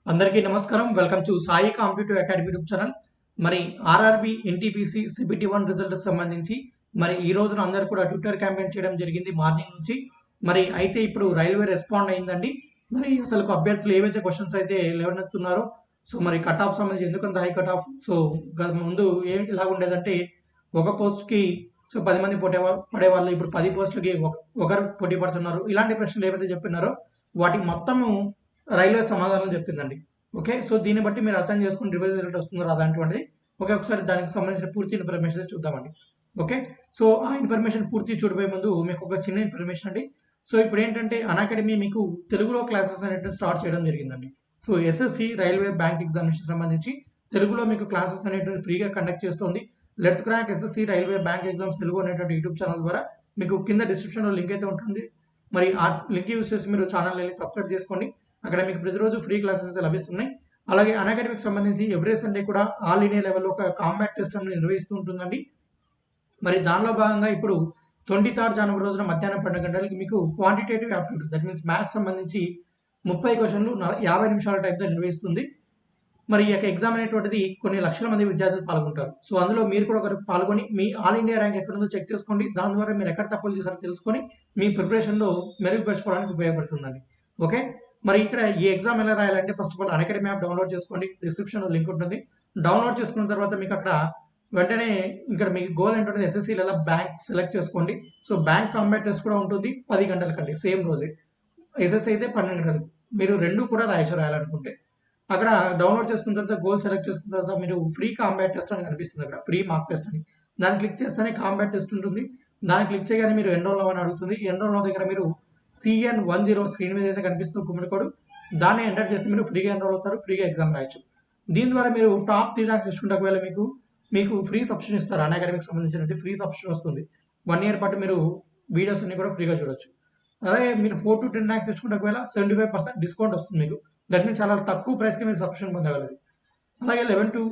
అందరికీ నమస్కారం. Welcome to Sai competitive academy YouTube channel. మరి ఆర్ఆర్‌బీ, ఎన్‌టీపీసీ, సిబిటీ 1 రిజల్ట్‌కి సంబంధించి మరి ఈ రోజున అందరూ కూడా ట్విట్టర్ క్యాంపెయిన్ చేయడం జరిగింది మార్నింగ్ నుంచి. మరి అయితే ఇప్పుడు రైల్వే రెస్పాండ్ అయిందండి. మరి అసలు అభ్యర్థులు ఏవైతే క్వెషన్స్ అయితే లేవనెత్తున్నారో, సో మరి కట్ ఆఫ్ సంబంధించి ఎందుకంత హై కట్ ఆఫ్, సో ముందు ఎలాగుండేదంటే ఒక పోస్ట్‌కి 10 మంది పడేవాళ్ళు. ఇప్పుడు 10 పోస్టులకి ఒకరు పోటీ పడుతున్నారు. ఇలాంటి ప్రశ్నలు ఏవైతే చెప్పినారో వాటికి మొత్తము రైల్వే సమాధానం చెప్పిందండి. ఓకే. సో దీన్ని బట్టి మీరు అర్థం చేసుకొని రివైజ్ రిజల్ట్ వస్తుందో రాదా అటువంటిది. ఓకే. ఒకసారి దానికి సంబంధించిన పూర్తి ఇన్ఫర్మేషన్ చూద్దామండి. ఓకే. సో ఆ ఇన్ఫర్మేషన్ పూర్తి చూడబోయే ముందు మీకు ఒక చిన్న ఇన్ఫర్మేషన్ అండి. సో ఇప్పుడు ఏంటంటే అకాడమీ మీకు తెలుగులో క్లాసెస్ అనేటివి స్టార్ట్ చేయడం జరిగిందండి. So SSC railway bank examination సంబంధించి తెలుగులో మీకు క్లాసెస్ అనేటువంటి ఫ్రీగా కండక్ట్ చేస్తుంది. Let's crack SSC railway bank exams Telugu అనేటువంటి యూట్యూబ్ ఛానల్ ద్వారా మీకు కింద డిస్క్రిప్షన్లో లింక్ అయితే ఉంటుంది. మరి ఆ లింక్ యూస్ చేసి మీరు ఛానల్ వెళ్ళి సబ్స్క్రైబ్ చేసుకోండి. అక్కడ మీకు ప్రతిరోజు ఫ్రీ క్లాసెస్ లభిస్తున్నాయి. అలాగే అకాడమీకి సంబంధించి ఎవ్రీ సండే కూడా ఆల్ ఇండియా లెవెల్లో ఒక కాంబాట్ టెస్ట్ అనేది నిర్వహిస్తూ ఉంటుందండి. మరి దానిలో భాగంగా ఇప్పుడు 23 జనవరి రోజున మధ్యాహ్నం 12 గంటలకి మీకు quantitative aptitude, that means maths సంబంధించి 30 క్వశ్చన్లు 50 నిమిషాల టైంతో నిర్వహిస్తుంది. మరి ఈ యొక్క ఎగ్జామ్ అనేటువంటిది కొన్ని లక్షల మంది విద్యార్థులు పాల్గొంటారు. సో అందులో మీరు కూడా ఒకరు పాల్గొని మీ ఆల్ ఇండియా ర్యాంక్ ఎక్కడుందో చెక్ చేసుకోండి. దాని ద్వారా మీరు ఎక్కడ తప్పులు చేశారో తెలుసుకొని మీ ప్రిపరేషన్లో మెరుగుపరచుకోవడానికి ఉపయోగపడుతుందండి. ఓకే. మరి ఇక్కడ ఈ ఎగ్జామ్ ఎలా రాయాలంటే first of all academy app download చేసుకోండి. డిస్క్రిప్షన్లో లింక్ ఉంటుంది. డౌన్లోడ్ చేసుకున్న తర్వాత మీకు అక్కడ వెంటనే ఇక్కడ మీకు గోల్ ఏంటంటే ఎస్ఎస్సీ లేదా బ్యాంక్ సెలెక్ట్ చేసుకోండి. సో బ్యాంక్ కాంబాట్ టెస్ట్ కూడా ఉంటుంది 10 గంటలకండి, సేమ్ రోజే. ఎస్ఎస్సీ అయితే 12 గంటలు. మీరు రెండు కూడా రాయాలనుకుంటే అక్కడ డౌన్లోడ్ చేసుకున్న తర్వాత గోల్ సెలెక్ట్ చేసుకున్న తర్వాత మీరు ఫ్రీ కాంబాట్ టెస్ట్ అని కనిపిస్తుంది, అక్కడ ఫ్రీ మార్క్ టెస్ట్ అని. దాన్ని క్లిక్ చేస్తేనే కాంబాట్ టెస్ట్ ఉంటుంది. దాన్ని క్లిక్ చేయగానే మీరు ఎన్రోల్ అవ్వని అడుగుతుంది. ఎన్రోల్ దగ్గర మీరు CN10 స్క్రీన్ మీద అయితే కనిపిస్తుంది కుమ్మడి కోడ్, దాన్ని ఎంటర్ చేస్తే మీరు ఫ్రీగా ఎన్రోల్ అవుతారు, ఫ్రీగా ఎగ్జామ్ రాయొచ్చు. దీని ద్వారా మీరు టాప్ 3 ర్యాంక్ తెచ్చుకుంటే ఒకవేళ మీకు ఫ్రీ సబ్స్క్రిప్షన్ ఇస్తారు. అకాడమిక్ సంబంధించిన ఫ్రీ సబ్స్క్రిప్షన్ వస్తుంది. 1 ఇయర్ పాటు మీరు వీడియోస్ అన్ని కూడా ఫ్రీగా చూడొచ్చు. అలాగే మీరు 4 to 10 ర్యాంక్ తెచ్చుకుంటే ఒకవేళ 75% డిస్కౌంట్ వస్తుంది మీకు. దట్ మీన్స్ చాలా తక్కువ ప్రైస్కి మీరు సబ్స్క్రిప్షన్ పొందగలరు. అలాగే 11 to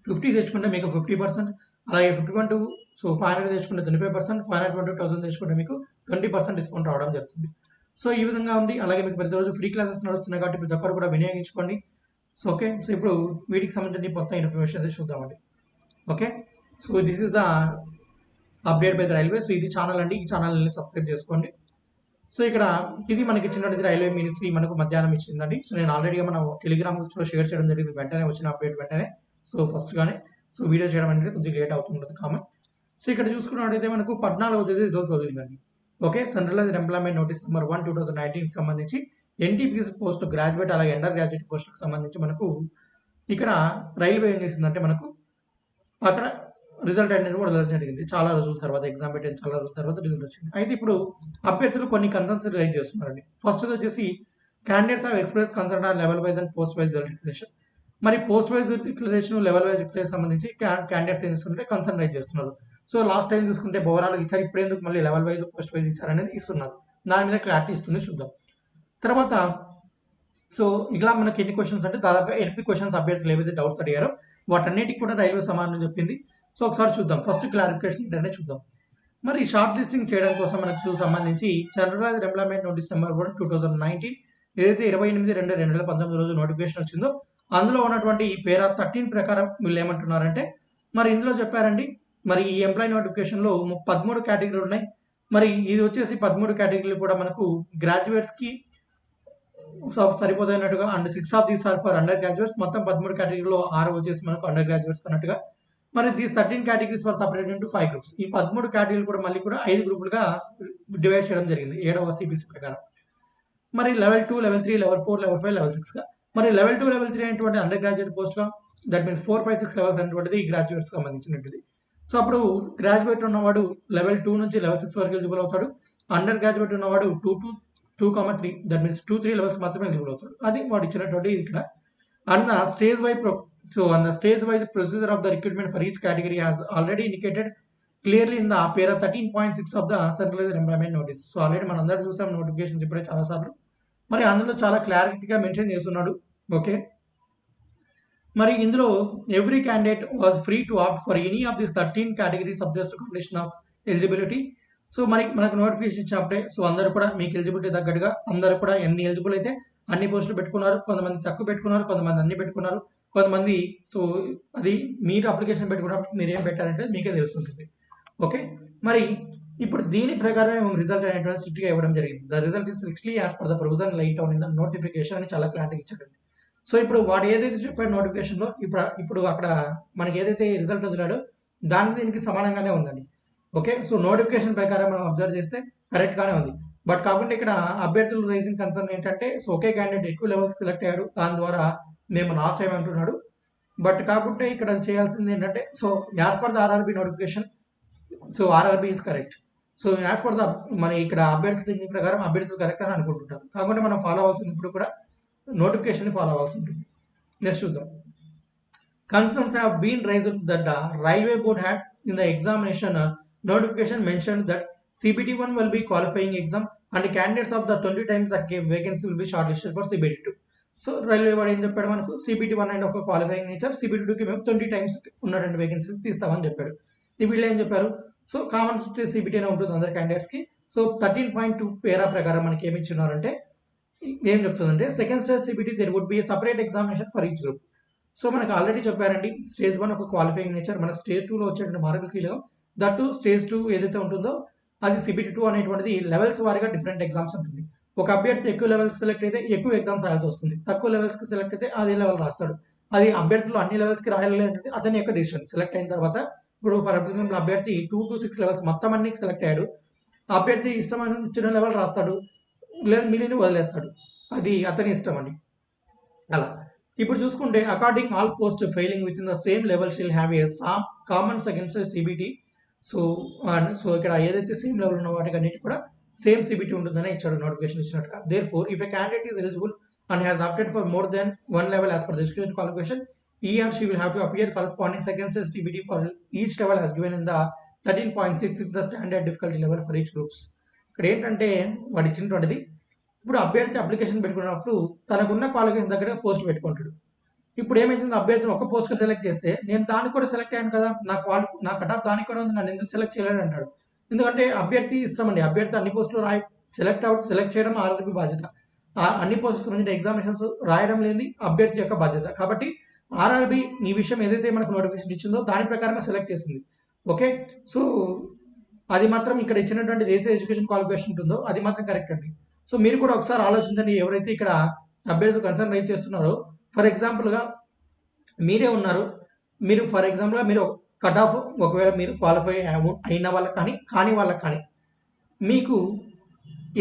50 తెచ్చుకుంటే మీకు 50%, అలాగే 51 to 500 తెచ్చుకుంటే 25%, 500 to 1000 తెచ్చుకుంటే మీకు 20% డిస్కౌంట్ రావడం జరుగుతుంది. సో ఈ విధంగా ఉంది. అలాగే మీకు ప్రతిరోజు ఫ్రీ క్లాసెస్ నడుస్తున్నాయి కాబట్టి ప్రతి ఒక్కరు కూడా వినియోగించుకోండి. So okay. సో ఇప్పుడు వీటికి సంబంధించిన మొత్తం ఇన్ఫర్మేషన్ అయితే చూద్దామండి. Okay. So this is the update by the railway. So ఇది ఛానల్ అండి. ఈ ఛానల్ని సబ్స్క్రైబ్ చేసుకోండి. సో ఇక్కడ ఇది మనకి ఇచ్చినటువంటి రైల్వే మినిస్ట్రీ మనకు మధ్యాహ్నం ఇచ్చిందండి. సో నేను ఆల్రెడీగా మనం టెలిగ్రామ్ గ్రూప్స్లో షేర్ చేయడం జరిగింది వెంటనే వచ్చిన అప్డేట్ వెంటనే. సో ఫస్ట్గానే సో వీడియో చేయడం అనేది కొద్దిగా లేట్ అవుతుంటుంది కామన్. సో ఇక్కడ చూసుకున్నట్టయితే మనకు 14వ తేదీ ఈరోజు వదిలిందండి. Okay. Centralised employment notice number 1 2019 సంబంధించి ఎన్టీపీసీ పోస్ట్ గ్రాడ్యుయేట్ అలాగే అండర్ గ్రాడ్యుయేట్ పోస్టులకు సంబంధించి మనకు ఇక్కడ రైల్వే ఏం చేసిందంటే మనకు అక్కడ రిజల్ట్ అనేది కూడా జరిగింది. చాలా రోజుల తర్వాత ఎగ్జామ్ పెట్టిన చాలా రోజుల తర్వాత రిజల్ట్ వచ్చింది. అయితే ఇప్పుడు అభ్యర్థులు కొన్ని కన్సర్న్స్ రైజ్ చేస్తున్నారండి. ఫస్ట్ వచ్చేసి candidates have express concern on level wise and post wise declaration. మరి post wise declaration, level wise declaration సంబంధించి క్యాండిడేట్స్ ఏం చేస్తుంటే కన్సర్న్ రైజ్ చేస్తున్నారు. సో లాస్ట్ టైం చూసుకుంటే ఓవరాల్ ఇచ్చారు, ఇప్పుడు ఎందుకు మళ్ళీ లెవెల్ వైజ్ పోస్ట్ వైజ్ ఇచ్చారనేది ఇస్తున్నారు. దాని మీద క్లారిటీ ఇస్తుంది, చూద్దాం. తర్వాత సో ఇలా మనకి ఎన్ని క్వశ్చన్స్ అంటే దాదాపుగా 8 క్వశ్చన్స్ అభ్యర్థులు ఏవైతే డౌట్స్ అడిగారో వాటన్నిటికి కూడా రైల్వే సమాధానం చెప్పింది. సో ఒకసారి చూద్దాం. ఫస్ట్ క్లారిఫికేషన్ ఏంటంటే చూద్దాం. మరి షార్ట్ లిస్టింగ్ చేయడం కోసం మనకు సంబంధించి సెంట్రలైజ్డ్ ఎంప్లాయ్మెంట్ నోటీస్ నెంబర్ 1 2019 ఏదైతే 28/2/2019 రోజు నోటిఫికేషన్ వచ్చిందో అందులో ఉన్నటువంటి పేరా 13 ప్రకారం వీళ్ళు ఏమంటున్నారంటే మరి ఇందులో చెప్పారండి. మరి ఈ ఎంప్లాయ్ నోటిఫికేషన్లో 13 కేటగిరీలు ఉన్నాయి. మరి ఇది వచ్చేసి 13 కేటగిరీలు కూడా మనకు గ్రాడ్యుయేట్స్కి సరిపోతున్నట్టుగా and 6 of these are for under graduates. మొత్తం 13 కేటగిరీలో 6 వచ్చేసి మనకు అండర్ గ్రాడ్యుయేట్స్ అన్నట్టుగా. మరి these 13 categories for separate into 5 groups. ఈ 13 కేటగిరీలు కూడా మళ్ళీ కూడా 5 గ్రూపులుగా డివైడ్ చేయడం జరిగింది 7వ సిబిసి ప్రకారం. మరి level 2, level 3, level 4, level 5, level 6గా. మరి లెవెల్ 2, లెవెల్ 3 అనేటువంటి అండర్ గ్రాడ్యుయేట్ పోస్ట్గా, దట్ మీన్స్ 4, 5, 6 లెవెల్స్ అనేటువంటిది గ్రాడ్యుయేట్స్ సంబంధించినటువంటిది. సో అప్పుడు గ్రాడ్యుయేట్ ఉన్నవాడు లెవెల్ 2 నుంచి లెవెల్ 6 వరకు ఎలిజిబుల్ అవుతాడు. అండర్ గ్రాడ్యుయేట్ ఉన్నవాడు 2, 3, దట్ మీన్స్ 2, 3 లెవెల్స్ మాత్రమే ఎలిజిబుల్ అవుతాడు. అది వాడు ఇచ్చినటువంటి ఇక్కడ. And the stage wise procedure of the recruitment for each category has already indicated clearly in the para 13.6 of the centralised employment notice. So already మనం అందరూ చూసాం నోటిఫికేషన్స్ ఇప్పుడే చాలాసార్లు. మరి అందులో చాలా క్లారిటీగా మెన్షన్ చేస్తున్నాడు. ఓకే. మరి ఇందులో every candidate was free to opt for any of this 13 categories subjects to condition of eligibility. So మనకు నోటిఫికేషన్ ఇచ్చినప్పుడే సో అందరూ కూడా మీకు ఎలిజిబిలిటీ తగ్గట్టుగా అందరూ కూడా ఎన్ని ఎలిజిబుల్ అయితే అన్ని పోస్టులు పెట్టుకున్నారు, కొంతమంది తక్కువ పెట్టుకున్నారు, కొంతమంది అన్ని పెట్టుకున్నారు, కొంతమంది సో అది మీరు అప్లికేషన్ పెట్టుకున్నప్పుడు మీరు ఏం పెట్టారంటే మీకే తెలుస్తుంటుంది. ఓకే, మరి ఇప్పుడు దీని ప్రకారం రిజల్ట్ అనేటువంటి స్ట్రిక్ట్గా ఇవ్వడం జరిగింది. The result is strictly as per the provision light down in the notification అని చాలా క్లారిటీ ఇచ్చాడు. సో ఇప్పుడు వాడు ఏదైతే చెప్పాడు నోటిఫికేషన్లో, ఇప్పుడు అక్కడ మనకి ఏదైతే రిజల్ట్ వదిలాడో దీనికి సమానంగానే ఉందండి. ఓకే, సో నోటిఫికేషన్ ప్రకారం మనం అబ్జర్వ్ చేస్తే కరెక్ట్గానే ఉంది. బట్ కాకుండా ఇక్కడ అభ్యర్థులు రైజింగ్ కన్సర్న్ ఏంటంటే, సో ఒకే క్యాండిడేట్ ఎక్కువ లెవెల్స్ సెలెక్ట్ అయ్యాడు, దాని ద్వారా మేము లాస్ అయ్యమంటున్నాడు. బట్ కాకుంటే ఇక్కడ చేయాల్సింది ఏంటంటే, so as per the RRB notification, so RRB is correct. So as per the మరి ఇక్కడ అభ్యర్థి థింకింగ్ ప్రకారం అభ్యర్థులు కరెక్ట్ అని అనుకుంటుంటారు. కాకుండా మనం ఫాలో అవ్వాల్సింది ఇప్పుడు కూడా నోటిఫికేషన్ ఫాలో అవ్వాల్సి ఉంటుంది. నెక్స్ట్ చూద్దాం. Concerns have been raised that the Railway Board had in the examination notification mentioned that CBT1 will be qualifying exam and candidates of the 20 times the vacancy will be shortlisted for CBT2. So railway వాడు ఏం చెప్పాడు మనకు, CBT1 and ఒక qualifying nature, CBT2కి మేము 20 times ఉన్నటువంటి vacancy తీస్తామని చెప్పాడు. వీళ్ళు ఏం చెప్పారు, సో కామన్ CBT అనే ఉంటుంది అందరి క్యాండిడేట్స్కి. సో 13.2 పేరా ప్రకారం మనకి ఏమి ఇచ్చినారంటే ఏం చెప్తుందంటే, second stage CBT there would be separate examination for each group. So మనకు ఆల్రెడీ చెప్పారండి, స్టేజ్ 1 ఒక క్వాలిఫైయింగ్ నేచర్, మనకు స్టేజ్ 2లో వచ్చేటువంటి మార్కులు కీలకం. దట్ స్టేజ్ 2 ఏదైతే ఉంటుందో అది CBT2 అనేటువంటిది లెవెల్స్ వారీగా డిఫరెంట్ ఎగ్జామ్స్ ఉంటుంది. ఒక అభ్యర్థి ఎక్కువ లెవెల్స్ సెలెక్ట్ అయితే ఎక్కువ ఎగ్జామ్స్ రాయాల్సి వస్తుంది, తక్కువ లెవెల్స్కి సెలెక్ట్ అయితే అదే లెవెల్ రాస్తాడు. అది అభ్యర్థులు అన్ని లెవెల్స్కి రాయాలంటే అతని యొక్క డిసిషన్. సెలెక్ట్ అయిన తర్వాత ఇప్పుడు ఫర్ ఎగ్జాంపుల్ అభ్యర్థి 2 to 6 లెవెల్స్ మొత్తం అన్ని సెలెక్ట్ అయ్యాడు, అభ్యర్థి ఇష్టమైన చిన్న లెవెల్ రాస్తాడు, లేదా మిగిలిన వదిలేస్తాడు, అది అతని ఇష్టం అండి. అలా ఇప్పుడు చూసుకుంటే according all post failing with in the same level షిల్ have a Commons against CBT. So ఇక్కడ ఏదైతే సేమ్ లెవెల్ ఉన్న వాటికి అన్నిటి కూడా సేమ్ CBT ఉంటుందని ఇచ్చాడు నోటిఫికేషన్ ఇచ్చినట్టుగా. Therefore if a candidate is eligible and has opted for more than one level as per the education qualification, he or she will have to appear corresponding second stage CBT for each level as given in the 13.6 is the standard difficulty level for each groups. ఇక్కడ ఏంటంటే వాడు ఇచ్చినటువంటిది, ఇప్పుడు అభ్యర్థి application పెట్టుకున్నప్పుడు తనకున్న qualification దగ్గర post పెట్టుకుంటాడు. ఇప్పుడు ఏమైంది, అభ్యర్థిని ఒక పోస్ట్గా సెలెక్ట్ చేస్తే నేను దానికి కూడా సెలెక్ట్ అయ్యాను కదా, నా కట్ ఆఫ్ దానికి కూడా ఉంది, నన్ను ఎందుకు సెలెక్ట్ చేయలేడు అంటాడు. ఎందుకంటే అభ్యర్థి ఇష్టం అండి, అభ్యర్థి అన్ని పోస్టులు సెలెక్ట్ చేయడం ఆర్ఆర్బి బాధ్యత. అన్ని పోస్టులకు సంబంధించిన ఎగ్జామినేషన్స్ రాయడం లేని అభ్యర్థి యొక్క బాధ్యత. కాబట్టి ఆర్ఆర్బి ఈ విషయం ఏదైతే మనకు నోటిఫికేషన్ ఇచ్చిందో దాని ప్రకారమే సెలెక్ట్ చేసింది. ఓకే, సో అది మాత్రం ఇక్కడ ఇచ్చినటువంటి ఏదైతే ఎడ్యుకేషన్ క్వాలిఫికేషన్ ఉంటుందో అది మాత్రం కరెక్ట్ అండి. సో మీరు కూడా ఒకసారి ఆలోచించండి, ఎవరైతే ఇక్కడ అభ్యర్థులు కన్సర్న్ రైజ్ చేస్తున్నారో, ఫర్ ఎగ్జాంపుల్గా మీరే ఉన్నారు, మీరు ఫర్ ఎగ్జాంపుల్గా మీరు కట్ ఆఫ్ ఒకవేళ మీరు క్వాలిఫై అయిన వాళ్ళకి కానీ కాని వాళ్ళకి కానీ మీకు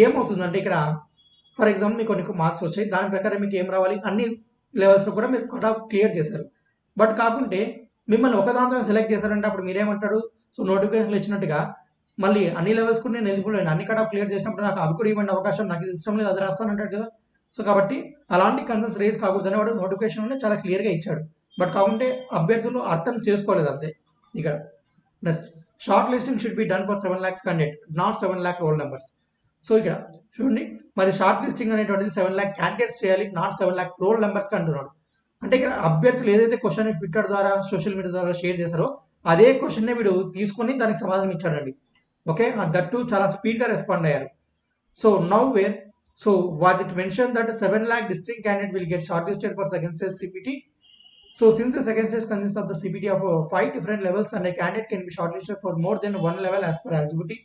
ఏమవుతుందంటే, ఇక్కడ ఫర్ ఎగ్జాంపుల్ మీకు కొన్ని మార్క్స్ వచ్చాయి, దాని ప్రకారం మీకు ఏం రావాలి, అన్ని లెవెల్స్లో కూడా మీరు కట్ ఆఫ్ క్లియర్ చేశారు. బట్ కాకుంటే మిమ్మల్ని ఒక దాంట్లో సెలెక్ట్ చేశారంటే అప్పుడు మీరేమంటాడు, సో నోటిఫికేషన్లు ఇచ్చినట్టుగా మళ్ళీ అన్ని లెవెల్స్ కూడా నేను ఎలిజిబుల్ అయినా, అన్ని కట్ ఆఫ్ క్లియర్ చేసినప్పుడు నాకు అవి కూడా ఇవ్వండి అవకాశం, నాకు ఇది ఇష్టం లేదు అది రాస్తానంటాడు కదా. సో కాబట్టి అలాంటి కన్సర్న్స్ రేజ్ కాకూడదని వాడు నోటిఫికేషన్లో చాలా క్లియర్గా ఇచ్చాడు. బట్ కాకుంటే అభ్యర్థులు అర్థం చేసుకోలేదు అంతే. ఇక్కడ next short listing should be done for 7 lakhs candidate, not 7 lakh roll numbers. So ఇక్కడ చూడండి, మరి షార్ట్ లిస్టింగ్ అనేటువంటిది 7 lakh క్యాండిడేట్స్ చేయాలి, నాట్ 7 lakh రోల్ నెంబర్స్కి అంటున్నాడు. అంటే ఇక్కడ అభ్యర్థులు ఏదైతే క్వశ్చన్ ట్విట్టర్ ద్వారా సోషల్ మీడియా ద్వారా షేర్ చేశారో అదే క్వశ్చన్నే వీడు తీసుకొని దానికి సమాధానం ఇచ్చాడండి. ఓకే, దట్టు చాలా స్పీడ్గా రెస్పాండ్ అయ్యారు. So now where so was it mention that 7 lakh distinct candidate will get shortlisted for second stage CBT. So since the second stage consists of the CBT of 5 different levels and a candidate can be shortlisted for more than one level as per eligibility,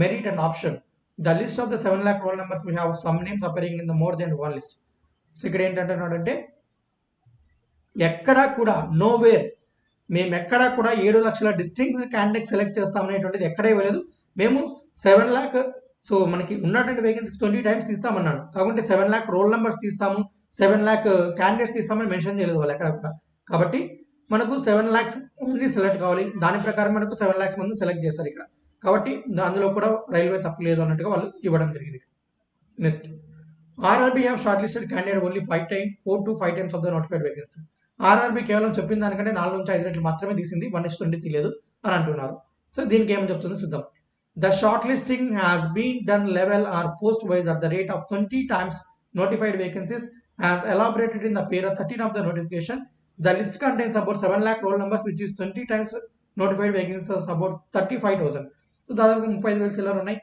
merit and option, the list of the 7 lakh roll numbers will have some names appearing in the more than one list. So ఇక్కడ ఏంటంటే ఎక్కడా కూడా nowhere మేము ఎక్కడా కూడా 7 లక్షల distinct candidate select చేస్తామనేటువంటిది ఎక్కడ ఇవ్వలేదు. మేము 7 lakh సో మనకి ఉన్నటువంటి వేకెన్సీ 20 టైమ్స్ తీస్తామన్నాడు, కాకుంటే 7 lakh రోల్ నెంబర్స్ తీస్తాము, 7 lakh క్యాండిడేట్స్ తీస్తామని మెన్షన్ చేయలేదు వాళ్ళు ఎక్కడ కూడా. కాబట్టి మనకు 7 lakhs ఓన్లీ సెలెక్ట్ కావాలి, దాని ప్రకారం మనకు 7 lakhs మంది సెలెక్ట్ చేస్తారు ఇక్కడ. కాబట్టి అందులో కూడా రైల్వే తప్పలేదు అన్నట్టుగా వాళ్ళు ఇవ్వడం జరిగింది. Next RRB have short listed candidate only 4 to 5 times of the notified vacancy. RRB కేవలం చెప్పిన దానికంటే 4 నుంచి 5 రెట్లు మాత్రమే తీసింది, 1:20 తీయలేదు అని అంటున్నారు. సో దీనికి ఏమని చెప్తుందో చూద్దాం. The shortlisting has been done level or post wise at the rate of 20 times notified vacancies as elaborated in the para 13 of the notification. The list contains about 7 lakh roll numbers which is 20 times notified vacancies about 35,000. So దాదాపు 35,000 చిల్లర ఉన్నాయి.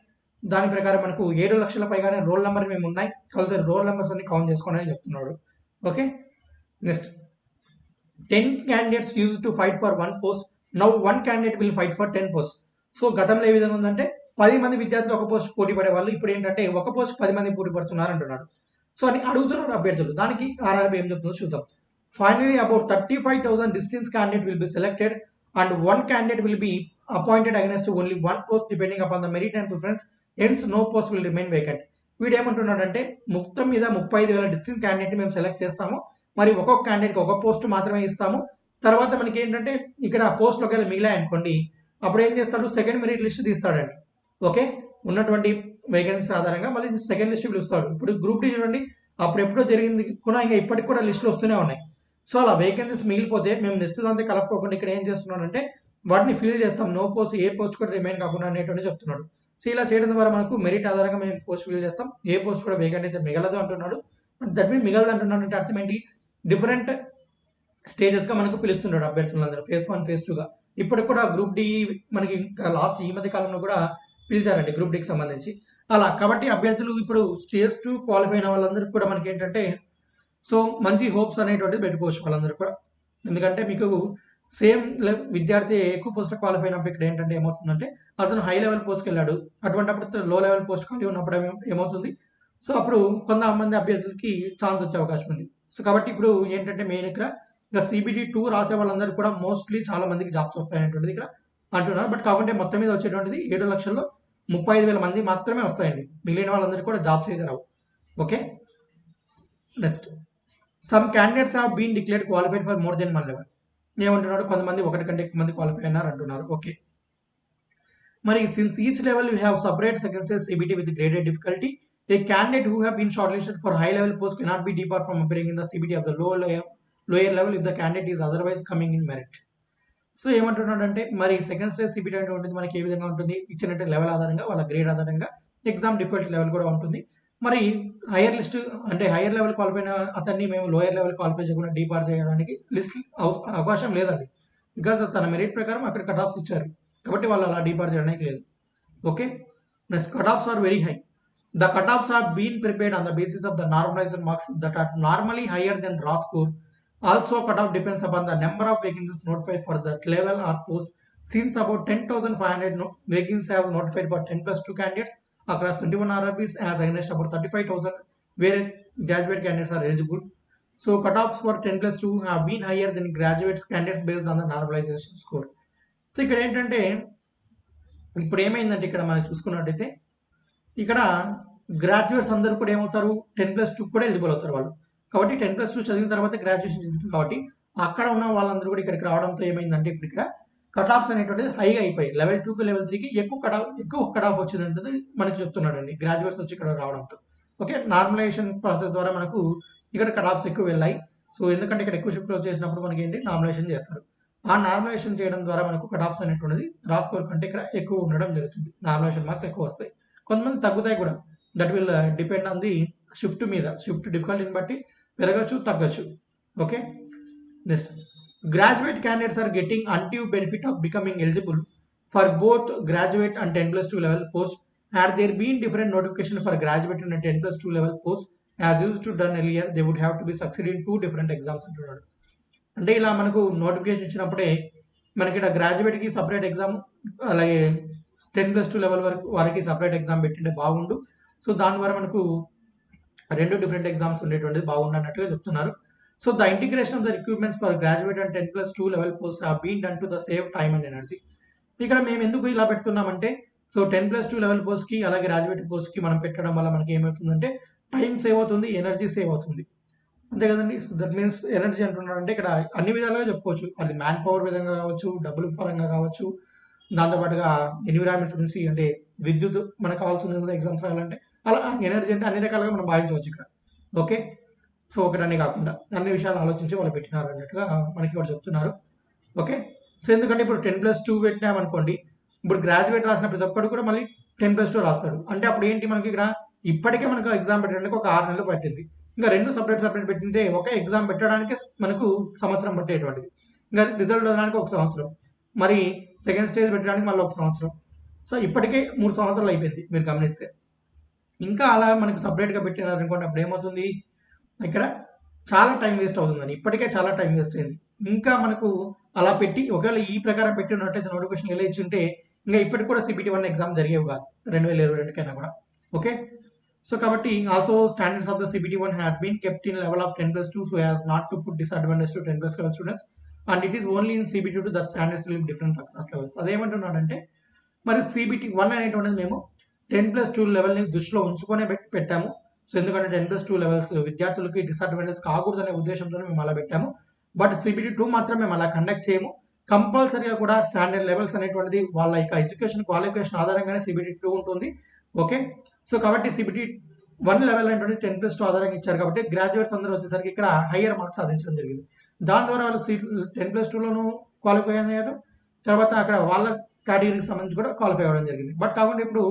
దాని ప్రకారం మనకు 7 లక్షల పైగానే roll number మేము ఉన్నాయి, కాకపోతే రోల్ నెంబర్స్ అన్ని కౌంట్ చేసుకోండి అని చెప్తున్నాడు. Okay, next 10 candidates used to fight for one post. Now one candidate will fight for 10 posts. So గతంలో ఏ విధంగా ఉందంటే 10 మంది విద్యార్థులు ఒక పోస్ట్ పోటీ పడే వాళ్ళు, ఇప్పుడు ఏంటంటే ఒక పోస్ట్ 10 మంది పోటీ పడుతున్నారు అంటున్నాడు. సో అని అడుగుతున్నారు అభ్యర్థులు. దానికి ఆర్ఆర్బీ ఏం చెప్తుందో చూద్దాం. Finally about 35,000 distance candidate will be selected and one candidate will be appointed against only one post depending upon the merit and preference. Hence no post will remain vacant. వీడు ఏమంటున్నాడంటే మొత్తం మీద 35,000 డిస్టింక్ట్ క్యాండిడేట్ మేము select చేస్తాము, మరి ఒక్కొక్క క్యాండిడేట్కి ఒక post మాత్రమే ఇస్తాము. తర్వాత మనకి ఏంటంటే ఇక్కడ పోస్టులు ఒకవేళ మిగిలాయి అనుకోండి, అప్పుడు ఏం చేస్తాడు, సెకండ్ మెరిట్ లిస్ట్ తీస్తాడండి. ఓకే, ఉన్నటువంటి వేకెన్సీ ఆధారంగా మళ్ళీ సెకండ్ లిస్ట్ పిలుస్తాడు. ఇప్పుడు గ్రూప్ డి చూడండి, అప్పుడు ఎప్పుడో జరిగింది కూడా ఇంకా ఇప్పటికి కూడా లిస్టులు వస్తూనే ఉన్నాయి. సో అలా వేకెన్సీస్ మిగిలిపోతే మేము నెక్స్ట్ అంతా కలుపుకోకుండా ఇక్కడ ఏం చేస్తున్నాడంటే వాటిని ఫిల్ చేస్తాం, నో పోస్ట్, ఏ పోస్ట్ కూడా రిమైన్ కాకుండా అనేటువంటి చెప్తున్నాడు. సో ఇలా చేయడం ద్వారా మనకు మెరిట్ ఆధారంగా మేము పోస్ట్ ఫిల్ చేస్తాం, ఏ పోస్ట్ కూడా వేకెంట్ అయితే మిగలదు అంటున్నాడు. దట్ మీన్ మిగలదు అంటున్నాడు అంటే అర్థం ఏంటి, డిఫరెంట్ స్టేజెస్గా మనకు పిలుస్తున్నాడు అభ్యర్థులందరూ, ఫేజ్ 1 ఫేజ్ 2గా. ఇప్పటికి కూడా గ్రూప్ డి మనకి లాస్ట్ ఈ మధ్య కాలంలో కూడా పిలిచారండి గ్రూప్ డికి సంబంధించి. అలా కాబట్టి అభ్యర్థులు ఇప్పుడు స్టేజ్ 2 క్వాలిఫై అయిన వాళ్ళందరికీ కూడా మనకి ఏంటంటే సో మంచి హోప్స్ అనేటువంటిది పెట్టుకోవచ్చు వాళ్ళందరూ కూడా. ఎందుకంటే మీకు సేమ్ విద్యార్థి ఎక్కువ పోస్ట్ క్వాలిఫై అయినప్పుడు ఇక్కడ ఏంటంటే ఏమవుతుందంటే అతను హై లెవెల్ పోస్ట్కి వెళ్ళాడు, అటువంటిప్పుడు లో లెవెల్ పోస్ట్ ఖాళీ ఉన్నప్పుడు ఏమవుతుంది, సో అప్పుడు కొంతమంది అభ్యర్థులకి ఛాన్స్ వచ్చే అవకాశం ఉంది. సో కాబట్టి ఇప్పుడు ఏంటంటే మెయిన్ ఇక్కడ ఇంకా CBT 2 రాసే వాళ్ళందరూ కూడా మోస్ట్లీ చాలా మందికి జాబ్స్ వస్తాయనేటువంటిది ఇక్కడ అంటున్నారు. బట్ కాకుంటే మొత్తం మీద వచ్చేటువంటిది 7,35,000 మంది మాత్రమే వస్తాయండి, మిగిలిన వాళ్ళందరికీ కూడా జాబ్స్ అయితే రావు. Okay, next some candidates have been declared qualified for more than 1 level. ఏమంటున్నాడు, కొంతమంది ఒకటి కంటే ఎక్కువ మంది క్వాలిఫై అయినారు అంటున్నారు. ఓకే, మరి since each level you have separate second stage CBT with graded difficulty, a candidate who have been shortlisted for high level post cannot be debarred from appearing in the CBT of the lower level if the candidate is otherwise coming in merit. So ఏమంటున్నాడు అంటే మరి second stage CBT అంటే మనకి ఏ విధంగా ఉంటుంది, ఇచ్చినట్టు level ఆధారంగా వాళ్ళ గ్రేడ్ ఆధారంగా ఎగ్జామ్ డిఫికల్టీ లెవెల్ కూడా ఉంటుంది. మరి హైయర్ లిస్ట్ అంటే హైయర్ లెవెల్ క్వాలిఫై అయిన అతన్ని మేము లోయర్ లెవెల్ క్వాలిఫై చేయకుండా డీబార్ చేయడానికి లిస్ట్ అవకాశం లేదండి, బికాస్ తన మెరిట్ ప్రకారం అక్కడ కట్ ఆఫ్స్ ఇచ్చారు కాబట్టి వాళ్ళు అలా డీబార్ చేయడానికి లేదు. Okay, next cut offs are very high. The cutoffs have been prepared on the basis of the normalized marks that are normally higher than raw score. Also, cutoff depends upon the number of vacancies notified for that level or post. Since about 10,500 vacancies have notified for 10+2 candidates across 21 RRBs as against about 35,000 where graduate candidates are eligible. So, cutoffs for 10+2 have been higher than graduate candidates based on the normalization score. So, ఇక్కడ ఏంటంటే ఇప్పుడు ఏమైందంటే ఇక్కడ మనం చూసుకున్నట్టయితే ఇక్కడ graduates అందరూ కూడా ఏమవుతారు 10+2 కూడా ఎలిజిబుల్ అవుతారు వాళ్ళు. కాబట్టి 10+2 చదివిన తర్వాత గ్రాడ్యుయేషన్ చేస్తారు కాబట్టి అక్కడ ఉన్న వాళ్ళందరూ కూడా ఇక్కడికి రావడంతో ఏమైందంటే ఇప్పుడు ఇక్కడ కట్ ఆఫ్స్ అనేటువంటిది హైగా అయిపోయి లెవెల్ 2కి లెవెల్ 3కి ఎక్కువ కట్ ఆఫ్ వచ్చిందంటే మనకి చెప్తున్నాడండి గ్రాడ్యుయేట్స్ వచ్చి ఇక్కడ రావడంతో. ఓకే, నార్మలైజేషన్ ప్రాసెస్ ద్వారా మనకు ఇక్కడ కట్ ఆఫ్స్ ఎక్కువ వెళ్ళాయి. సో ఎందుకంటే ఇక్కడ ఎక్కువ షిఫ్ట్ చేసినప్పుడు మనకి ఏంటి నార్మలైజేషన్ చేస్తారు, ఆ నార్మలైజేషన్ చేయడం ద్వారా మనకు కట్ ఆఫ్స్ అనేటువంటిది రా స్కోర్ కంటే ఇక్కడ ఎక్కువ ఉండడం జరుగుతుంది, నార్మలైజేషన్ మార్క్స్ ఎక్కువ వస్తాయి. కొంతమంది తగ్గుతాయి కూడా, that will depend on the shift మీద, షిఫ్ట్ డిఫికల్టీని బట్టి పెరగచ్చు తగ్గచ్చు. Okay, next graduate candidates are getting undue benefit of becoming eligible for both graduate and 10+2 level post had there been different notification for graduate and 10+2 level post as used to done earlier they would have to be succeed in 2 different exams అంటున్నాడు. అంటే ఇలా మనకు notification ఇచ్చినప్పుడే మనకి ఇక్కడ గ్రాడ్యుయేట్కి separate exam అలాగే 10+2 level వరకు వారికి సపరేట్ ఎగ్జామ్ పెట్టింటే బాగుండు. సో దాని ద్వారా మనకు 2 డిఫరెంట్ ఎగ్జామ్స్ ఉండేటువంటిది బాగుండు అన్నట్టుగా చెప్తున్నారు. So the integration of the recruitments for graduate and 10+2 level post have been done to the save time and energy. ఇక్కడ మేము ఎందుకు ఇలా పెడుతున్నామంటే సో 10+2 లెవెల్ పోస్ట్కి అలాగే గ్రాడ్యుయేట్ పోస్ట్కి మనం పెట్టడం వల్ల మనకి ఏమవుతుందంటే టైం సేవ్ అవుతుంది, ఎనర్జీ సేవ్ అవుతుంది, అంతే కదండి. సో దట్ మీన్స్ ఎనర్జీ అంటున్నారంటే ఇక్కడ అన్ని విధాలుగా చెప్పుకోవచ్చు, అది మ్యాన్ పవర్ విధంగా కావచ్చు, డబ్బుల పరంగా కావచ్చు, దాంతోపాటుగా ఎన్విరాన్మెంట్స్ గురించి అంటే విద్యుత్ మనకు కావాల్సింది కదా ఎగ్జామ్స్ రాయాలంటే, అలా ఎనర్జీ అంటే అన్ని రకాలుగా మనం భావించవచ్చు ఇక్కడ. ఓకే, సో ఒకటనే కాకుండా అన్ని విషయాలు ఆలోచించి వాళ్ళు పెట్టినారు అన్నట్టుగా మనకి ఇక్కడ చెప్తున్నారు. ఓకే, సో ఎందుకంటే ఇప్పుడు 10+2 పెట్టినామనుకోండి, ఇప్పుడు గ్రాడ్యుయేట్ రాసిన ప్రతి ఒక్కరు కూడా మళ్ళీ 10+2 రాస్తాడు అంటే అప్పుడు ఏంటి మనకి ఇక్కడ ఇప్పటికే మనకు ఎగ్జామ్ పెట్టడానికి ఒక 6 నెలలు పట్టింది, ఇంకా 2 సపరేట్ పెట్టింటే ఒక ఎగ్జామ్ పెట్టడానికి మనకు సంవత్సరం పట్టేటువంటిది, ఇంకా రిజల్ట్ రావడానికి 1 సంవత్సరం, మరి సెకండ్ స్టేజ్ పెట్టడానికి మళ్ళీ 1 సంవత్సరం, సో ఇప్పటికే 3 సంవత్సరాలు అయిపోయింది మీరు గమనిస్తే. ఇంకా అలా మనకు సెపరేట్‌గా పెట్టినారనుకోండి అప్పుడు ఏమవుతుంది? ఇక్కడ చాలా టైం వేస్ట్ అవుతుందండి. ఇప్పటికే చాలా టైం వేస్ట్ అయింది. ఇంకా మనకు అలా పెట్టి ఒకవేళ ఈ ప్రకారం పెట్టినట్టయితే నోటిఫికేషన్ ఇలా ఇచ్చుంటే ఇంక ఇప్పటికి కూడా CPT 1 ఎగ్జామ్ జరిగేవి కాదు. 2022 కైనా కూడా. ఓకే. సో కాబట్టి also standards of the CPT 1 has been kept in level of 10+2 so as not to put disadvantage to 10+ level students and it is only in CPT 2 that standards will be different across levels. అదేమంటున్నాడంటే మరి CPT 1 అనేటువంటిది మేము 10+2 లెవెల్‌ని దృష్టిలో ఉంచుకొనే పెట్టాము. So ఎందుకంటే 10+2 levels విద్యార్థులకి disadvantage కాకూడదనే ఉద్దేశంతోనే మేము అలా పెట్టాము. బట్ CPT 2 మాత్రం మేము అలా కండక్ట్ చేయము. కంపల్సరీగా కూడా స్టాండర్డ్ లెవెల్స్ అనేటువంటిది వాళ్ళ యొక్క ఎడ్యుకేషన్ క్వాలిఫికేషన్ ఆధారంగానే CPT 2 ఉంటుంది. ఓకే. సో కాబట్టి CPT 1 లెవెల్ అనేటువంటి 10+2 ఆధారంగా ఇచ్చారు కాబట్టి గ్రాడ్యుయేట్స్ అందరూ వచ్చేసరికి ఇక్కడ హయ్యర్ మార్క్స్ సాధించడం జరిగింది. దాని ద్వారా వాళ్ళు 10+2లోనూ క్వాలిఫై అయ్యారు. తర్వాత అక్కడ వాళ్ళ కేటగిరీకి సంబంధించి కూడా క్వాలిఫై అవ్వడం జరిగింది. బట్ కాకుండా ఇప్పుడు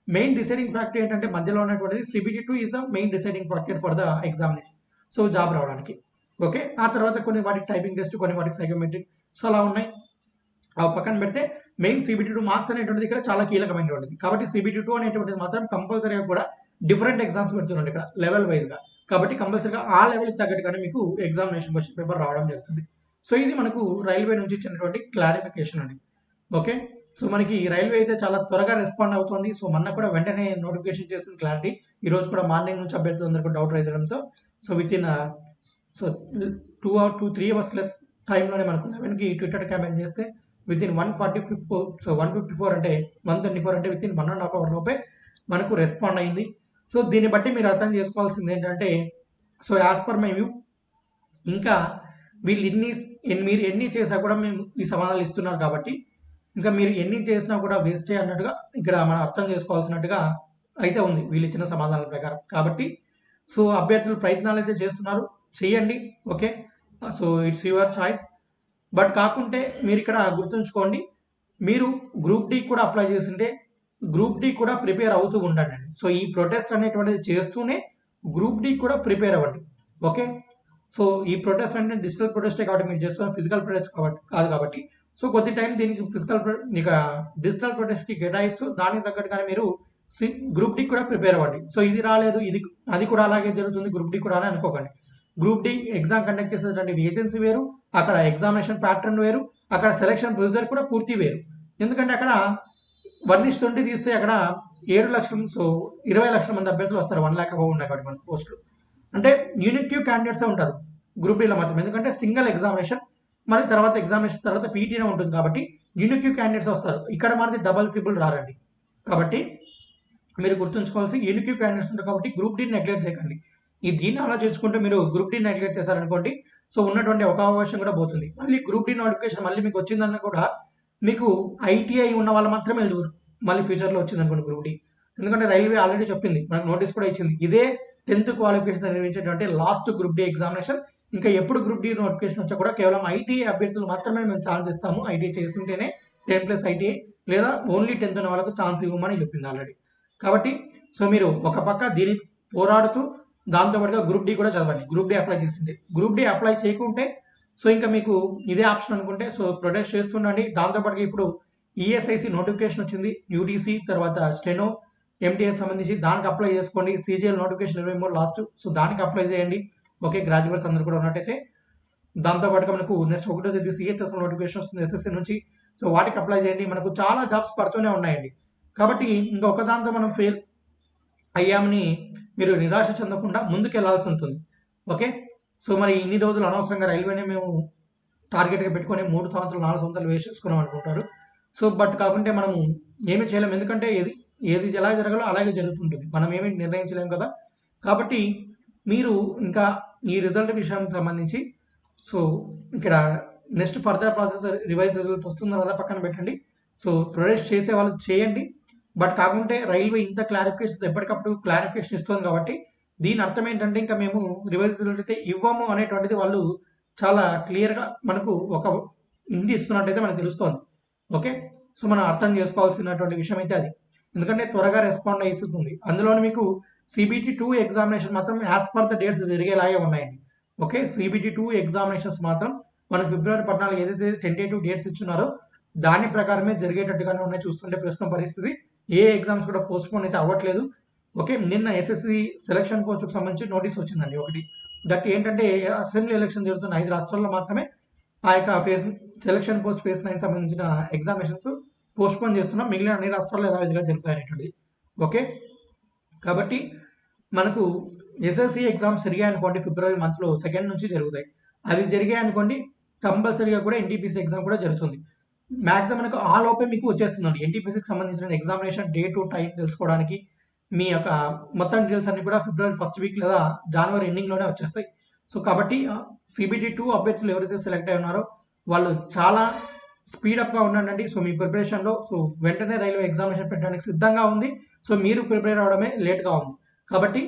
మెయిన్ డిసైడింగ్ ఫ్యాక్టర్ ఏంటంటే మధ్యలో ఉన్నటువంటిది CPT 2 is the main deciding factor for the examination. So job రావడానికి. ఓకే. ఆ తర్వాత కొన్ని వాటికి టైపింగ్ టెస్ట్, కొన్ని వాటికి సైకోమెట్రిక్ సో అలా ఉన్నాయి. అవి పక్కన పెడితే మెయిన్ CPT 2 మార్క్స్ అనేటువంటిది ఇక్కడ చాలా కీలకమైనటువంటిది. కాబట్టి CPT 2 అనేటువంటిది మాత్రం కంపల్సరీగా కూడా డిఫరెంట్ ఎగ్జామ్స్ పెడుతున్నాడు ఇక్కడ లెవెల్ వైజ్‌గా. కాబట్టి కంపల్సరీగా ఆ లెవెల్‌కి తగ్గట్టుగానే మీకు ఎగ్జామినేషన్ క్వెషన్ పేపర్ రావడం జరుగుతుంది. సో ఇది మనకు రైల్వే నుంచి ఇచ్చినటువంటి క్లారిఫికేషన్ అండి. ఓకే. సో మనకి రైల్వే అయితే చాలా త్వరగా రెస్పాండ్ అవుతుంది. సో మొన్న కూడా వెంటనే నోటిఫికేషన్ చేసిన క్లారిటీ. ఈరోజు కూడా మార్నింగ్ నుంచి అభ్యర్థులందరికీ డౌట్ రైజ్ చేయడంతో so within so 3 hours less టైంలోనే మనకు 11కి ట్విట్టర్ క్యాంపెయిన్ చేస్తే వితిన్ 154 సో 154 అంటే 134 అంటే వితిన్ 1.5 అవర్ లోపే మనకు రెస్పాండ్ అయింది. సో దీన్ని బట్టి మీరు అర్థం చేసుకోవాల్సింది ఏంటంటే so as per my view ఇంకా వీళ్ళు మీరు ఎన్ని చేసా కూడా మేము ఈ సమాధానాలు ఇస్తున్నారు కాబట్టి ఇంకా మీరు ఎన్ని చేసినా కూడా వేస్టే అన్నట్టుగా ఇక్కడ మనం అర్థం చేసుకోవాల్సినట్టుగా అయితే ఉంది వీళ్ళు ఇచ్చిన సమాధానాల ప్రకారం. కాబట్టి సో అభ్యర్థులు ప్రయత్నాలు అయితే చేస్తున్నారు, చేయండి. Okay. So it's your choice. But కాకుంటే మీరు ఇక్కడ గుర్తుంచుకోండి, మీరు గ్రూప్ డి కూడా అప్లై చేసింటే గ్రూప్ డి కూడా ప్రిపేర్ అవుతూ ఉండండి. సో ఈ ప్రొటెస్ట్ అనేటువంటిది చేస్తూనే గ్రూప్ డి కూడా ప్రిపేర్ అవ్వండి. ఓకే. సో ఈ ప్రొటెస్ట్ అంటే డిజిటల్ ప్రొటెస్టే కాబట్టి మీరు చేస్తున్న ఫిజికల్ ప్రొటెస్ట్ కాదు కాబట్టి సో కొద్ది టైం దీనికి డిజిటల్ ప్రొటెస్ట్కి కేటాయిస్తూ దానికి తగ్గట్టుగానే మీరు గ్రూప్ డి కూడా ప్రిపేర్ అవ్వండి. సో ఇది రాలేదు అది కూడా అలాగే జరుగుతుంది గ్రూప్ డి కూడా అని అనుకోకండి. గ్రూప్ డి ఎగ్జామ్ కండక్ట్ చేసేటువంటి ఏజెన్సీ వేరు, అక్కడ ఎగ్జామినేషన్ ప్యాటర్న్ వేరు, అక్కడ సెలక్షన్ ప్రొసీజర్ కూడా పూర్తి వేరు. ఎందుకంటే అక్కడ 1:20 తీస్తే అక్కడ 7 లక్షలు సో 20 లక్షల మంది అభ్యర్థులు వస్తారు. 1 lakh అబౌవ్ ఉన్నాయి కాబట్టి మన పోస్టులు. అంటే యూనిక్ క్యూ క్యాండిడేట్సే ఉంటారు గ్రూప్ డిలో మాత్రం. ఎందుకంటే సింగిల్ ఎగ్జామినేషన్ మరి తర్వాత ఎగ్జామినేషన్ తర్వాత పీటీనే ఉంటుంది కాబట్టి యూనిక్ క్యూ క్యాండిడేట్స్ వస్తారు. ఇక్కడ మనది డబల్ ట్రిపుల్ రారండి. కాబట్టి మీరు గుర్తుంచుకోవాల్సి యూనిక్ క్యూ క్యాండిడేట్స్ ఉంటారు కాబట్టి గ్రూప్ డి నెగ్లెక్ట్ చేయకండి. దీన్ని ఆలోచించుకుంటే మీరు గ్రూప్ డి నెగ్లెక్ట్ చేశారనుకోండి సో ఉన్నటువంటి ఒక అవకాశం కూడా పోతుంది. మళ్ళీ గ్రూప్ డి నోటిఫికేషన్ మళ్ళీ మీకు వచ్చిందన్న కూడా మీకు ఐటీఐ ఉన్న వాళ్ళు మాత్రమే ఎదుగురు మళ్ళీ ఫ్యూచర్లో వచ్చింది అనుకోండి గ్రూప్ డి. ఎందుకంటే రైల్వే ఆల్రెడీ చెప్పింది, మనకు నోటీస్ కూడా ఇచ్చింది, ఇదే 10th క్వాలిఫికేషన్ నిర్వహించేటువంటి లాస్ట్ గ్రూప్ డి ఎగ్జామినేషన్. ఇంకా ఎప్పుడు గ్రూప్ డి నోటిఫికేషన్ వచ్చా కూడా కేవలం ఐటీఐ అభ్యర్థులు మాత్రమే మేము ఛాన్స్ ఇస్తాము. ఐటీఐ చేసింటేనే 10+ ఐటీఐ లేదా ఓన్లీ 10th ఉన్న వాళ్ళకు ఛాన్స్ ఇవ్వమని చెప్పింది ఆల్రెడీ. కాబట్టి సో మీరు ఒక పక్క దీన్ని పోరాడుతూ దాంతోపాటుగా గ్రూప్ డి కూడా చదవండి. గ్రూప్ డి అప్లై చేసింది, గ్రూప్ డి అప్లై చేయకుంటే సో ఇంకా మీకు ఇదే ఆప్షన్ అనుకుంటే సో ప్రొటెస్ట్ చేస్తుండండి. దాంతోపాటుగా ఇప్పుడు ఈఎస్ఐసి నోటిఫికేషన్ వచ్చింది, యూటీసీ తర్వాత స్టెనో ఎంటీఎస్ సంబంధించి దానికి అప్లై చేసుకోండి. సీజీఎల్ నోటిఫికేషన్ 23 లాస్ట్, సో దానికి అప్లై చేయండి. ఓకే. గ్రాడ్యుయేట్స్ అందరూ కూడా ఉన్నట్టయితే దాంతోపాటుగా మనకు నెక్స్ట్ 1వ తేదీ సిహెచ్ఎస్ నోటిఫికేషన్ వస్తుంది ఎస్ఎస్సి నుంచి, సో వాటికి అప్లై చేయండి. మనకు చాలా జాబ్స్ పడుతూనే ఉన్నాయండి. కాబట్టి ఇంకొక దాంతో మనం ఫెయిల్ అయ్యామని మీరు నిరాశ చెందకుండా ముందుకు వెళ్లాల్సి ఉంటుంది. ఓకే. సో మరి ఇన్ని రోజులు అనవసరంగా రైల్వేనే మేము టార్గెట్గా పెట్టుకొని 3 సంవత్సరాలు 4 సంవత్సరాలు వేస్ట్ చేసుకున్నాం అనుకుంటారు. సో బట్ కాకుంటే మనం ఏమీ చేయలేము. ఎందుకంటే ఏది ఎలా జరగాలో అలాగే జరుగుతుంటుంది. మనం ఏమీ నిర్ణయించలేము కదా. కాబట్టి మీరు ఇంకా ఈ రిజల్ట్ విషయానికి సంబంధించి సో ఇక్కడ next further process revise result వస్తుందో అలా పక్కన పెట్టండి. సో ప్రొటెస్ట్ చేసే వాళ్ళు చేయండి. బట్ కాకుంటే రైల్వే ఇంత క్లారిఫికేషన్ ఎప్పటికప్పుడు క్లారిఫికేషన్ ఇస్తుంది కాబట్టి దీని అర్థం ఏంటంటే ఇంకా మేము రివైజ్ రిజల్ట్ అయితే ఇవ్వము అనేటువంటిది వాళ్ళు చాలా క్లియర్గా మనకు ఒక ఇండి ఇస్తున్నట్టయితే మనకు తెలుస్తోంది. ఓకే. సో మనం అర్థం చేసుకోవాల్సినటువంటి విషయం అయితే అది. ఎందుకంటే త్వరగా రెస్పాండ్ అయిస్తుంది. అందులోని మీకు CBT 2 ఎగ్జామినేషన్ మాత్రం యాజ్ పర్ ద డేట్స్ జరిగేలాగే ఉన్నాయండి. ఓకే. CBT 2 ఎగ్జామినేషన్స్ మాత్రం మనకు ఫిబ్రవరి 14 ఏదైతే టెంటేటివ్ డేట్స్ ఇచ్చున్నారో దాని ప్రకారమే జరిగేటట్టుగానే ఉన్నాయి చూస్తుంటే ప్రస్తుతం పరిస్థితి. ఏ ఎగ్జామ్స్ కూడా పోస్ట్‌పోన్ అయితే అవ్వట్లేదు. ఓకే. నిన్న ఎస్ఎస్‌సి సెలక్షన్ పోస్ట్‌కి సంబంధించి నోటీస్ వచ్చిందండి ఒకటి. దట్ ఏంటంటే అసెంబ్లీ ఎలక్షన్ జరుగుతున్న 5 రాష్ట్రాల్లో మాత్రమే ఆ యొక్క సెలక్షన్ పోస్ట్ ఫేజ్ 9 సంబంధించిన ఎగ్జామినేషన్స్ పోస్ట్‌పోన్ చేస్తున్నాం. మిగిలిన అన్ని రాష్ట్రాల్లో యథావిధిగా జరుగుతాయనేటువంటిది. ఓకే. కాబట్టి మనకు ఎస్ఎస్‌సి ఎగ్జామ్స్ జరిగాయనుకోండి ఫిబ్రవరి మంత్‌లో 2 నుంచి జరుగుతాయి. అవి జరిగాయనుకోండి కంపల్సరీగా కూడా ఎన్‌టీపీసీ ఎగ్జామ్ కూడా జరుగుతుంది. మాక్సిమం మనకు ఆ లోపే మీకు వచ్చేస్తుందండి. ఎన్‌టీపీసీకి సంబంధించిన ఎగ్జామినేషన్ డేటు, టైం తెలుసుకోవడానికి మీ యొక్క మొత్తం డీటెయిల్స్ అన్నీ కూడా ఫిబ్రవరి ఫస్ట్ వీక్ లేదా జనవరి ఎండింగ్‌లోనే వచ్చేస్తాయి. సో, కాబట్టి సీబీటీ 2 అభ్యర్థులు ఎవరైతే సెలెక్ట్ అయి ఉన్నారో వాళ్ళు చాలా స్పీడప్‌గా ఉండండండి. సో, మీ ప్రిపరేషన్‌లో వెంటనే రైల్వే ఎగ్జామినేషన్ పెట్టడానికి సిద్ధంగా ఉంది. సో, మీరు ప్రిపేర్ అవ్వడమే లేట్‌గా ఉంది. కాబట్టి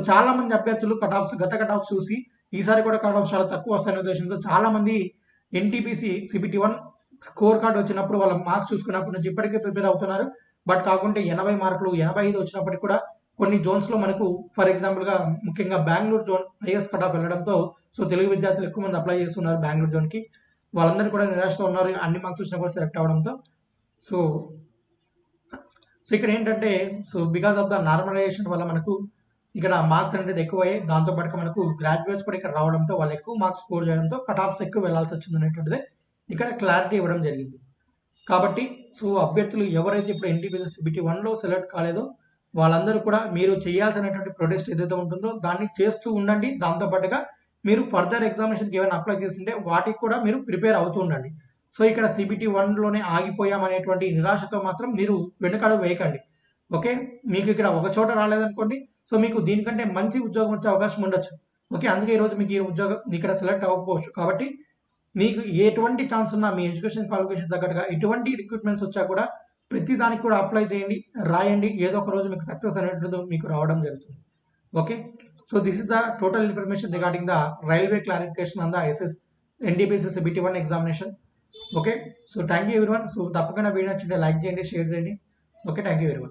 చాలామంది అభ్యర్థులు గత కట్ ఆఫ్స్ చూసి ఈసారి కూడా కట్ ఆఫ్స్ చాలా తక్కువ వస్తాయనే ఉద్దేశంతో చాలామంది ఎన్‌టీపీసీ సీబీటీ 1 స్కోర్ కార్డ్ వచ్చినప్పుడు వాళ్ళ మార్క్స్ చూసుకున్నప్పటి నుంచి ఇప్పటికే ప్రిపేర్ అవుతున్నారు. బట్ కాకుంటే 80 మార్కులు, 85 వచ్చినప్పటికి కూడా కొన్ని జోన్స్‌లో మనకు ఫర్ ఎగ్జాంపుల్‌గా ముఖ్యంగా Bengaluru zone highest cut off వెళ్ళడంతో తెలుగు విద్యార్థులు ఎక్కువ మంది అప్లై చేస్తున్నారు బెంగుళూరు జోన్‌కి. వాళ్ళందరూ కూడా నిరాశతో ఉన్నారు. అన్ని మార్క్స్ వచ్చినా కూడా సెలెక్ట్ అవ్వడంతో. సో, ఇక్కడ ఏంటంటే బికాస్ ఆఫ్ ద నార్మలైజేషన్ వల్ల మనకు ఇక్కడ మార్క్స్ అనేది ఎక్కువయ్యాయి. దాంతో పాటుగా మనకు గ్రాడ్యుయేట్స్ కూడా ఇక్కడ రావడంతో వాళ్ళు ఎక్కువ మార్క్స్ స్కోర్ చేయడంతో కట్ ఆఫ్స్ ఎక్కువ వెళ్ళాల్సి వచ్చింది అనేటువంటిది ఇక్కడ క్లారిటీ ఇవ్వడం జరిగింది. కాబట్టి అభ్యర్థులు ఎవరైతే ఇప్పుడు ఎన్‌టీపీసీ సీబీటీ 1లో సెలెక్ట్ కాలేదో వాళ్ళందరూ కూడా మీరు చేయాల్సినటువంటి ప్రొటెస్ట్ ఏదైతే ఉంటుందో దాన్ని చేస్తూ ఉండండి. దాంతో పాటుగా మీరు ఫర్దర్ ఎగ్జామినేషన్‌కి ఏమైనా అప్లై చేసింటే వాటికి కూడా మీరు ప్రిపేర్ అవుతూ ఉండండి. ఇక్కడ సీబీటీ 1లోనే ఆగిపోయాం అనేటువంటి నిరాశతో మాత్రం మీరు వెనకడుగు వేయకండి. ఓకే. మీకు ఇక్కడ ఒక చోట రాలేదనుకోండి. మీకు దీనికంటే మంచి ఉద్యోగం వచ్చే అవకాశం ఉండొచ్చు. ఓకే. అందుకే ఈరోజు మీకు ఈ ఉద్యోగం ఇక్కడ సెలెక్ట్ అవ్వకపోవచ్చు. కాబట్టి మీకు ఎటువంటి ఛాన్స్ ఉన్నా మీ ఎడ్యుకేషన్ క్వాలిఫికేషన్ తగ్గట్టుగా ఎటువంటి రిక్రూట్మెంట్స్ వచ్చా కూడా ప్రతి దానికి కూడా అప్లై చేయండి, రాయండి. ఏదో ఒక రోజు మీకు సక్సెస్ అనేటువంటిది మీకు రావడం జరుగుతుంది. Okay. This is the total information regarding the railway clarification on the NTPC CBT 1 examination. Okay. Thank you everyone. తప్పకుండా వీడియో నచ్చితే లైక్ చేయండి, షేర్ చేయండి. Okay. Thank you very much.